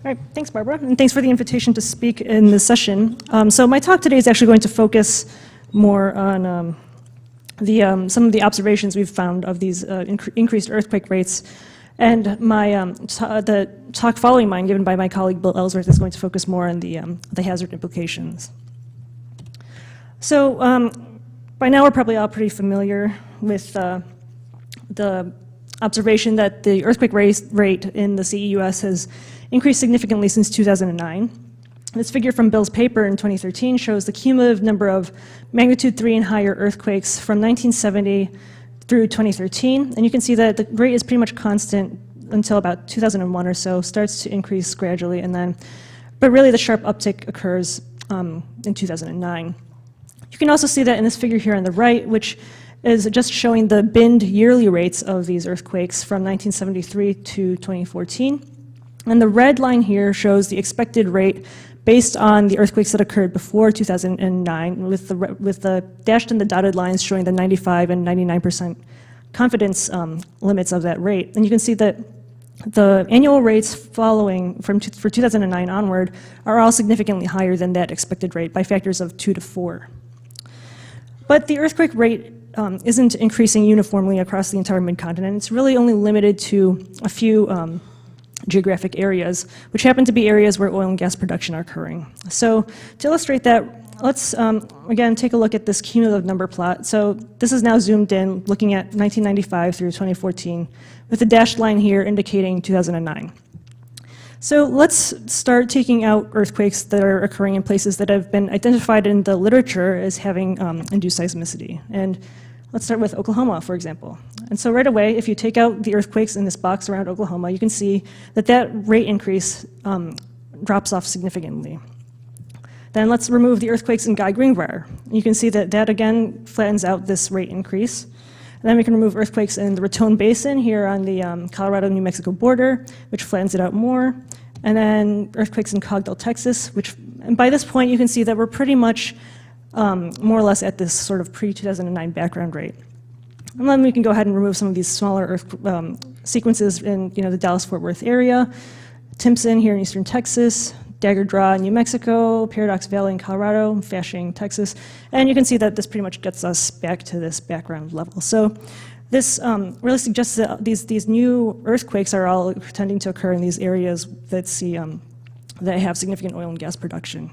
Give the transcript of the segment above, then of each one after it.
All right, thanks, Barbara, and thanks for the invitation to speak in this session. So my talk today is actually going to focus more on some of the observations we've found of these increased earthquake rates, and the talk following mine, given by my colleague Bill Ellsworth, is going to focus more on the hazard implications. So by now we're probably all pretty familiar with the observation that the earthquake rate in the CEUS has increased significantly since 2009. This figure from Bill's paper in 2013 shows the cumulative number of magnitude 3 and higher earthquakes from 1970 through 2013, and you can see that the rate is pretty much constant until about 2001 or so, starts to increase gradually, but really the sharp uptick occurs in 2009. You can also see that in this figure here on the right, which is just showing the binned yearly rates of these earthquakes from 1973 to 2014. And the red line here shows the expected rate based on the earthquakes that occurred before 2009, with the dashed and the dotted lines showing the 95 and 99% confidence limits of that rate. And you can see that the annual rates following for 2009 onward are all significantly higher than that expected rate by factors of 2 to 4. But the earthquake rate isn't increasing uniformly across the entire mid-continent. It's really only limited to a few geographic areas, which happen to be areas where oil and gas production are occurring. So to illustrate that, let's again take a look at this cumulative number plot. So this is now zoomed in, looking at 1995 through 2014, with the dashed line here indicating 2009. So let's start taking out earthquakes that are occurring in places that have been identified in the literature as having induced seismicity. And let's start with Oklahoma, for example. And so right away, if you take out the earthquakes in this box around Oklahoma, you can see that that rate increase drops off significantly. Then let's remove the earthquakes in Guy-Greenbrier. You can see that that again flattens out this rate increase. And then we can remove earthquakes in the Raton Basin here on the Colorado-New Mexico border, which flattens it out more. And then earthquakes in Cogdell, Texas, and by this point you can see that we're pretty much more or less at this sort of pre-2009 background rate. And then we can go ahead and remove some of these smaller sequences in the Dallas-Fort Worth area, Timpson here in eastern Texas, Dagger Draw in New Mexico, Paradox Valley in Colorado, Fashing, Texas, and you can see that this pretty much gets us back to this background level. So this really suggests that these new earthquakes are all tending to occur in these areas that that have significant oil and gas production.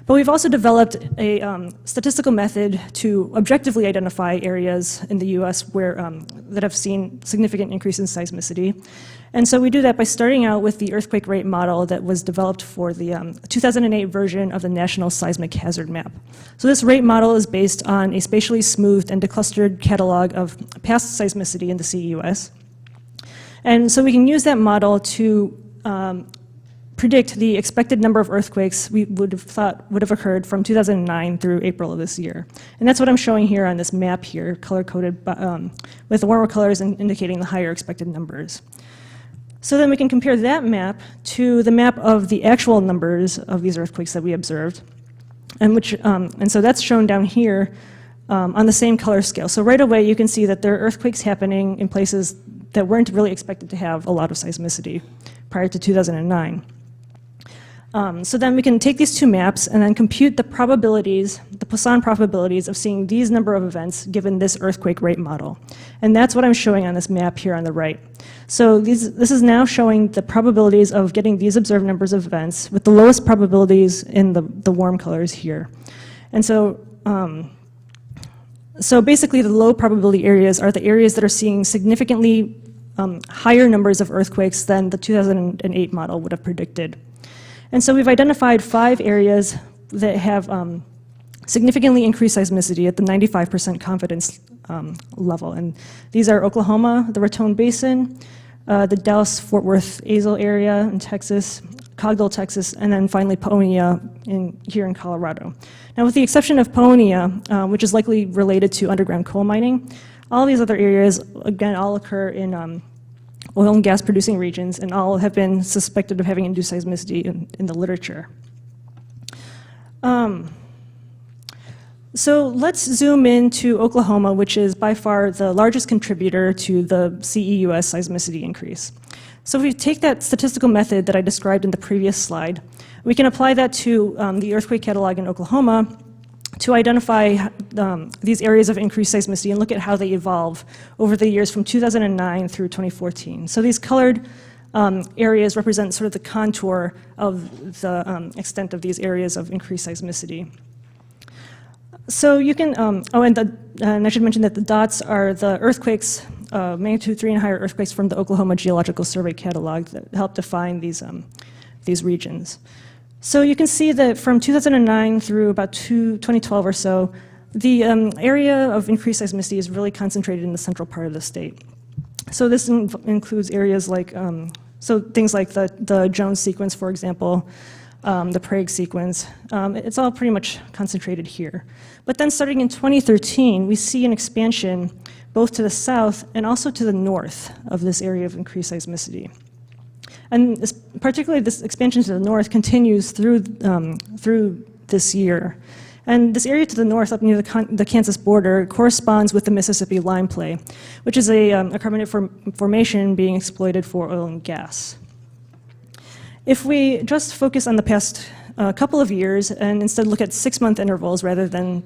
But we've also developed a statistical method to objectively identify areas in the US that have seen significant increase in seismicity. And so we do that by starting out with the earthquake rate model that was developed for the 2008 version of the National Seismic Hazard Map. So this rate model is based on a spatially smoothed and declustered catalog of past seismicity in the CEUS. And so we can use that model to predict the expected number of earthquakes we would have thought would have occurred from 2009 through April of this year. And that's what I'm showing here on this map here, color-coded with the warmer colors indicating the higher expected numbers. So then we can compare that map to the map of the actual numbers of these earthquakes that we observed, and so that's shown down here on the same color scale. So right away you can see that there are earthquakes happening in places that weren't really expected to have a lot of seismicity prior to 2009. So then we can take these two maps and then compute the probabilities, the Poisson probabilities of seeing these number of events given this earthquake rate model. And that's what I'm showing on this map here on the right. So this is now showing the probabilities of getting these observed numbers of events with the lowest probabilities in the warm colors here. And so, so basically the low probability areas are the areas that are seeing significantly higher numbers of earthquakes than the 2008 model would have predicted. And so we've identified 5 areas that have significantly increased seismicity at the 95% confidence level. And these are Oklahoma, the Raton Basin, the Dallas-Fort Worth Azle area in Texas, Cogdell, Texas, and then finally Paonia here in Colorado. Now with the exception of Paonia, which is likely related to underground coal mining, all these other areas, again, all occur in oil and gas producing regions, and all have been suspected of having induced seismicity in the literature. So let's zoom into Oklahoma, which is by far the largest contributor to the CEUS seismicity increase. So if we take that statistical method that I described in the previous slide, we can apply that to the earthquake catalog in Oklahoma to identify these areas of increased seismicity and look at how they evolve over the years from 2009 through 2014. So these colored areas represent sort of the contour of the extent of these areas of increased seismicity. So you can, and I should mention that the dots are the earthquakes, magnitude 3 and higher earthquakes from the Oklahoma Geological Survey catalog that help define these regions. So you can see that from 2009 through about 2012 or so, the area of increased seismicity is really concentrated in the central part of the state. So this includes areas like, so things like the Jones sequence, for example, the Prague sequence. It's all pretty much concentrated here. But then starting in 2013, we see an expansion both to the south and also to the north of this area of increased seismicity. And particularly this expansion to the north continues through this year. And this area to the north, up near the Kansas border, corresponds with the Mississippi lime play, which is a carbonate formation being exploited for oil and gas. If we just focus on the past couple of years and instead look at 6-month intervals rather than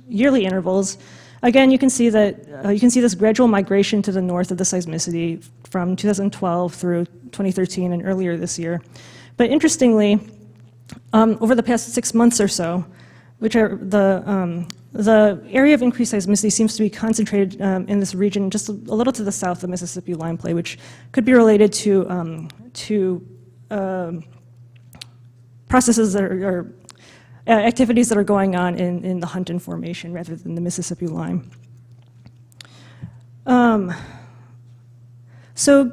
yearly intervals, again, you can see that you can see this gradual migration to the north of the seismicity from 2012 through 2013 and earlier this year. But interestingly, over the past 6 months or so, which are the area of increased seismicity seems to be concentrated in this region just a little to the south of the Mississippi lime play, which could be related to processes that are activities that are going on in the Hunton Formation rather than the Mississippi lime. So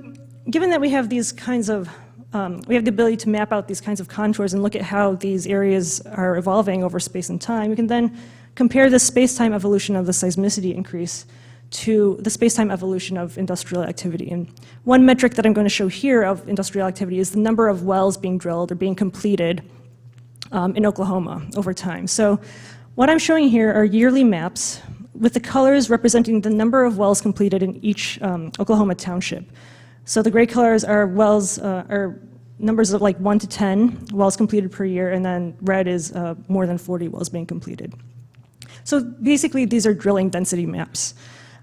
given that we have these kinds of, we have the ability to map out these kinds of contours and look at how these areas are evolving over space and time, we can then compare the space-time evolution of the seismicity increase to the space-time evolution of industrial activity. And one metric that I'm going to show here of industrial activity is the number of wells being drilled or being completed in Oklahoma over time. So what I'm showing here are yearly maps with the colors representing the number of wells completed in each Oklahoma township. So the gray colors are wells, are numbers of like 1 to 10 wells completed per year, and then red is more than 40 wells being completed. So basically these are drilling density maps,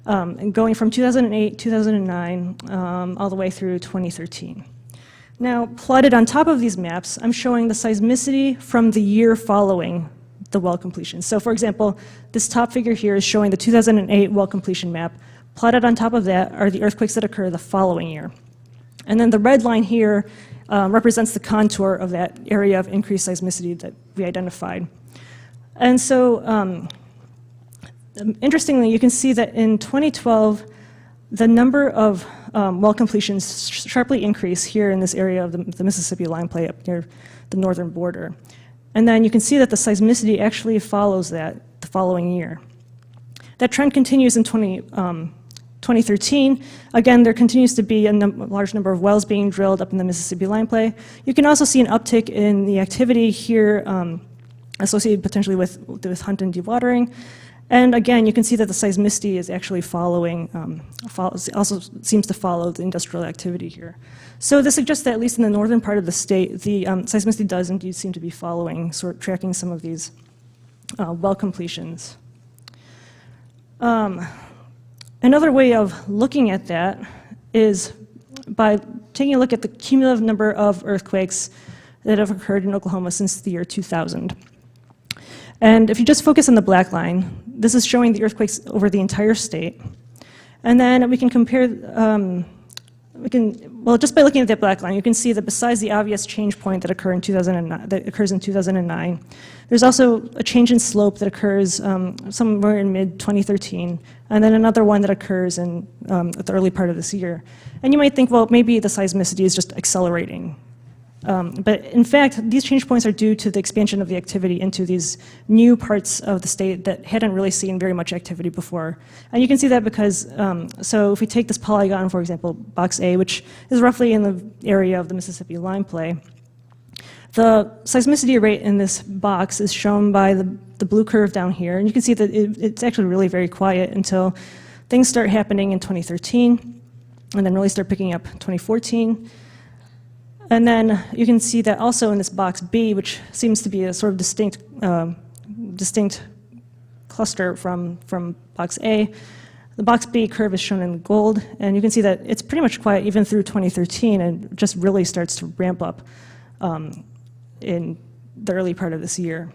and going from 2008, 2009, all the way through 2013. Now, plotted on top of these maps, I'm showing the seismicity from the year following the well completion. So for example, this top figure here is showing the 2008 well completion map. Plotted on top of that are the earthquakes that occur the following year. And then the red line here represents the contour of that area of increased seismicity that we identified. And so, interestingly, you can see that in 2012, the number of well completions sharply increased here in this area of the Mississippi lime play up near the northern border. And then you can see that the seismicity actually follows that the following year. That trend continues in 2013. Again, there continues to be a large number of wells being drilled up in the Mississippi lime play. You can also see an uptick in the activity here associated potentially with Hunton dewatering. And again, you can see that the seismicity is actually following, also seems to follow the industrial activity here. So this suggests that at least in the northern part of the state, the seismicity does indeed seem to be following, sort of tracking some of these well completions. Another way of looking at that is by taking a look at the cumulative number of earthquakes that have occurred in Oklahoma since the year 2000. And if you just focus on the black line, this is showing the earthquakes over the entire state. And then we can compare, well, just by looking at that black line, you can see that besides the obvious change point that occurs in 2009, there's also a change in slope that occurs somewhere in mid-2013, and then another one that occurs in at the early part of this year. And you might think, well, maybe the seismicity is just accelerating. But in fact, these change points are due to the expansion of the activity into these new parts of the state that hadn't really seen very much activity before. And you can see that because, so if we take this polygon, for example, box A, which is roughly in the area of the Mississippi lime play, the seismicity rate in this box is shown by the blue curve down here. And you can see that it's actually really very quiet until things start happening in 2013. and then really start picking up 2014. And then you can see that also in this box B, which seems to be a sort of distinct cluster from box A. The box B curve is shown in gold, and you can see that it's pretty much quiet even through 2013 and just really starts to ramp up in the early part of this year.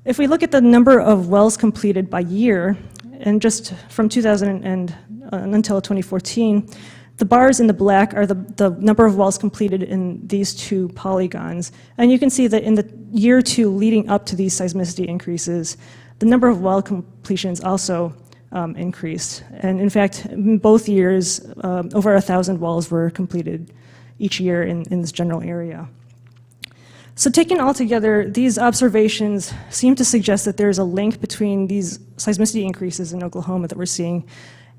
If we look at the number of wells completed by year, and just from 2000 and until 2014, the bars in the black are the number of wells completed in these two polygons. And you can see that in the year or two leading up to these seismicity increases, the number of well completions also increased. And in fact, in both years, over 1,000 wells were completed each year in this general area. So taken all together, these observations seem to suggest that there's a link between these seismicity increases in Oklahoma that we're seeing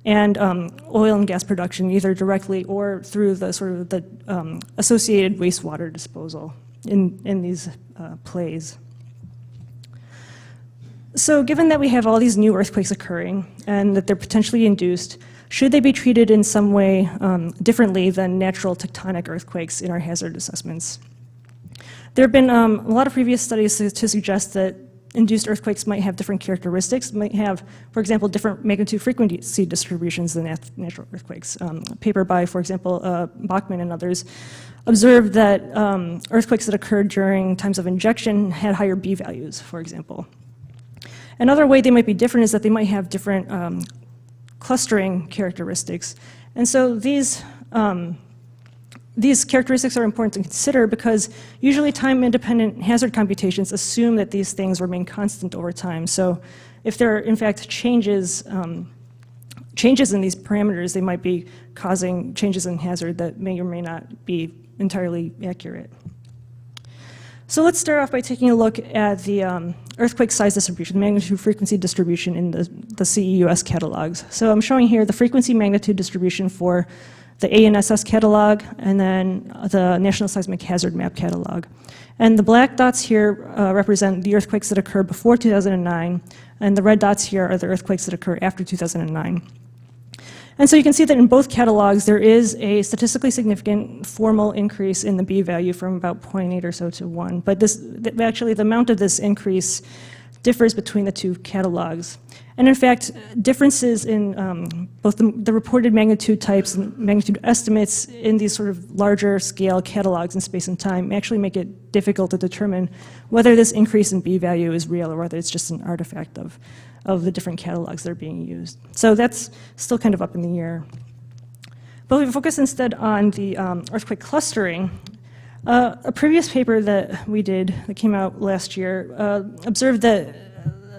and oil and gas production, either directly or through the sort of the associated wastewater disposal in these plays. So given that we have all these new earthquakes occurring and that they're potentially induced, should they be treated in some way differently than natural tectonic earthquakes in our hazard assessments? There have been a lot of previous studies to suggest that induced earthquakes might have different characteristics, might have, for example, different magnitude frequency distributions than natural earthquakes. A paper by, for example, Bachman and others observed that earthquakes that occurred during times of injection had higher B values, for example. Another way they might be different is that they might have different clustering characteristics. And so these characteristics are important to consider because usually time-independent hazard computations assume that these things remain constant over time. So if there are, in fact, changes in these parameters, they might be causing changes in hazard that may or may not be entirely accurate. So let's start off by taking a look at the earthquake size distribution, magnitude frequency distribution in the CEUS catalogs. So I'm showing here the frequency magnitude distribution for the ANSS catalog, and then the National Seismic Hazard Map catalog. And the black dots here represent the earthquakes that occurred before 2009, and the red dots here are the earthquakes that occur after 2009. And so you can see that in both catalogs, there is a statistically significant formal increase in the B value from about 0.8 or so to 1. But actually, the amount of this increase differs between the two catalogs. And in fact, differences in both the reported magnitude types and magnitude estimates in these sort of larger scale catalogs in space and time actually make it difficult to determine whether this increase in B value is real or whether it's just an artifact of the different catalogs that are being used. So that's still kind of up in the air. But we focus instead on the earthquake clustering. A previous paper that we did that came out last year observed that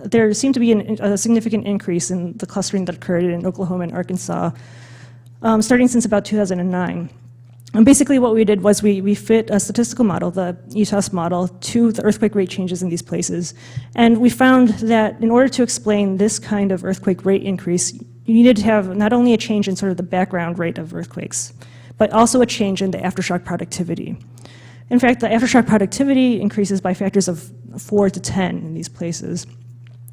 there seemed to be a significant increase in the clustering that occurred in Oklahoma and Arkansas starting since about 2009. And basically what we did was we fit a statistical model, the ETOS model, to the earthquake rate changes in these places. And we found that in order to explain this kind of earthquake rate increase, you needed to have not only a change in sort of the background rate of earthquakes, but also a change in the aftershock productivity. In fact, the aftershock productivity increases by factors of 4 to 10 in these places.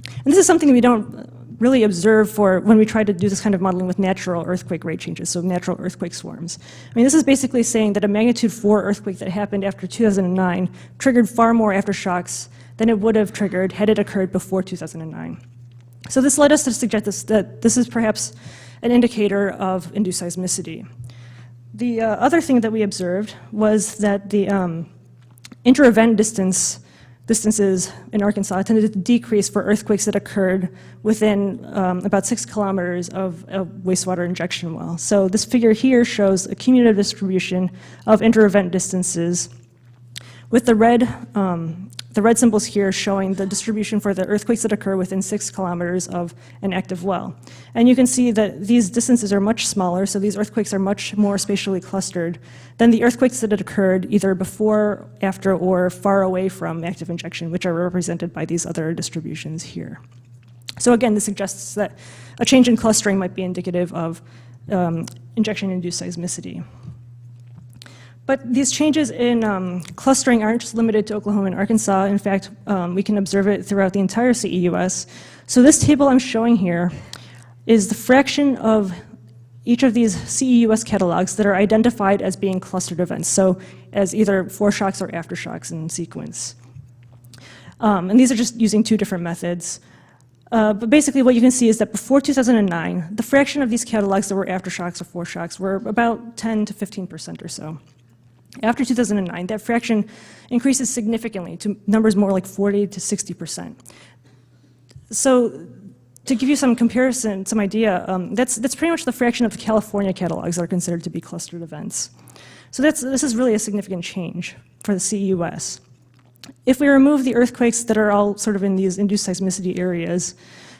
And this is something we don't really observe for when we try to do this kind of modeling with natural earthquake rate changes, so natural earthquake swarms. I mean, this is basically saying that a magnitude 4 earthquake that happened after 2009 triggered far more aftershocks than it would have triggered had it occurred before 2009. So this led us to suggest that this is perhaps an indicator of induced seismicity. The other thing that we observed was that the inter-event distances in Arkansas tended to decrease for earthquakes that occurred within about 6 kilometers of a wastewater injection well. So this figure here shows a cumulative distribution of inter-event distances, with the red symbols here showing the distribution for the earthquakes that occur within 6 kilometers of an active well. And you can see that these distances are much smaller, so these earthquakes are much more spatially clustered than the earthquakes that had occurred either before, after, or far away from active injection, which are represented by these other distributions here. So again, this suggests that a change in clustering might be indicative of injection-induced seismicity. But these changes in clustering aren't just limited to Oklahoma and Arkansas. In fact, we can observe it throughout the entire CEUS. So this table I'm showing here is the fraction of each of these CEUS catalogs that are identified as being clustered events, so as either foreshocks or aftershocks in sequence. And these are just using two different methods. But basically what you can see is that before 2009, the fraction of these catalogs that were aftershocks or foreshocks were about 10 to 15% or so. After 2009, that fraction increases significantly to numbers more like 40 to 60%. So to give you some comparison, some idea, that's pretty much the fraction of the California catalogs that are considered to be clustered events. So this is really a significant change for the CEUS. If we remove the earthquakes that are all sort of in these induced seismicity areas,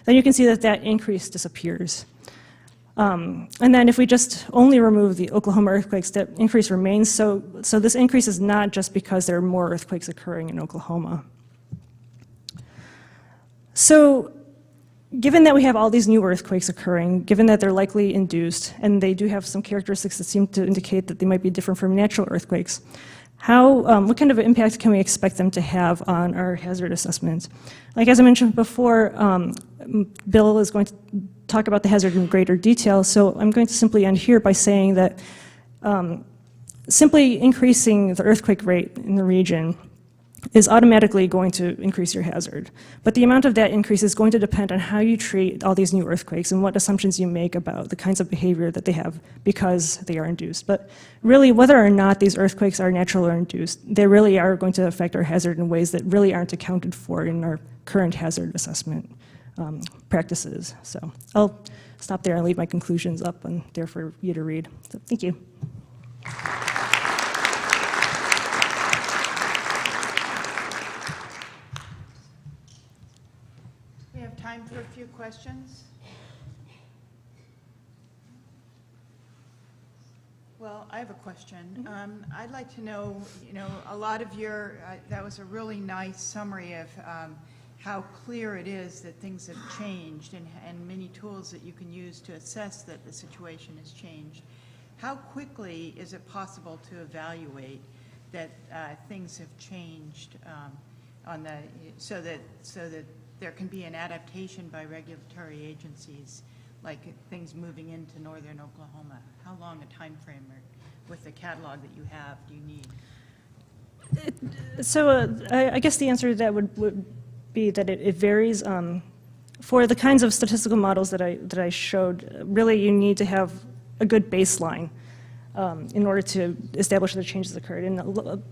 then you can see that that increase disappears. And then if we just only remove the Oklahoma earthquakes, that increase remains. So this increase is not just because there are more earthquakes occurring in Oklahoma. So given that we have all these new earthquakes occurring, given that they're likely induced, and they do have some characteristics that seem to indicate that they might be different from natural earthquakes, what kind of impact can we expect them to have on our hazard assessment? Like as I mentioned before, Bill is going to talk about the hazard in greater detail, so I'm going to simply end here by saying that simply increasing the earthquake rate in the region is automatically going to increase your hazard. But the amount of that increase is going to depend on how you treat all these new earthquakes and what assumptions you make about the kinds of behavior that they have because they are induced. But really, whether or not these earthquakes are natural or induced, they really are going to affect our hazard in ways that really aren't accounted for in our current hazard assessment practices. So I'll stop there and leave my conclusions up and there for you to read. So thank you. We have time for a few questions. Well, I have a question. I'd like to know, a lot of your, that was a really nice summary of how clear it is that things have changed and many tools that you can use to assess that the situation has changed. How quickly is it possible to evaluate that things have changed so that there can be an adaptation by regulatory agencies, like things moving into northern Oklahoma? How long a time frame with the catalog that you have do you need? So I guess the answer to that would be that it varies. For the kinds of statistical models that I showed, really you need to have a good baseline in order to establish that changes occurred. And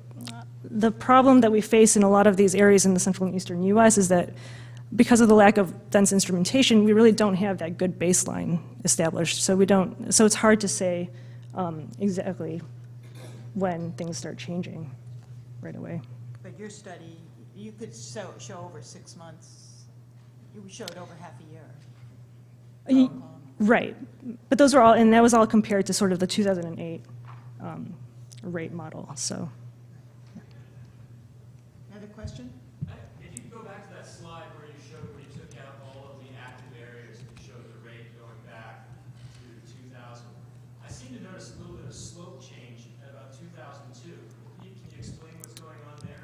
the problem that we face in a lot of these areas in the central and eastern U.S. is that because of the lack of dense instrumentation, we really don't have that good baseline established. So it's hard to say exactly when things start changing right away. But your study, you could show over 6 months. You showed over half a year. Right, but those were all, and that was all compared to sort of the 2008 rate model. So. Another question? If you go back to that slide where you took out all of the active areas and you showed the rate going back to 2000, I seem to notice a little bit of slope change at about 2002. Can you explain what's going on there?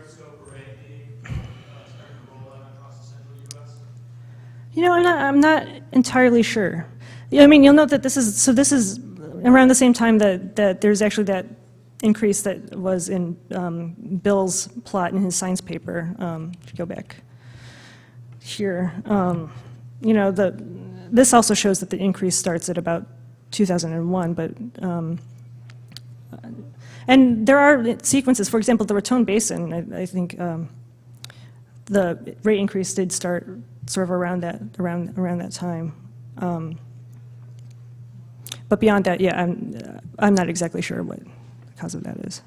Scope array being starting to roll out across the central U.S.? I'm not entirely sure. I mean, you'll note that this is around the same time that there's actually that increase that was in Bill's plot in his science paper. If you go back here, this also shows that the increase starts at about 2001, but and there are sequences. For example, the Raton Basin. I think the rate increase did start sort of around that time. But beyond that, yeah, I'm not exactly sure what the cause of that is.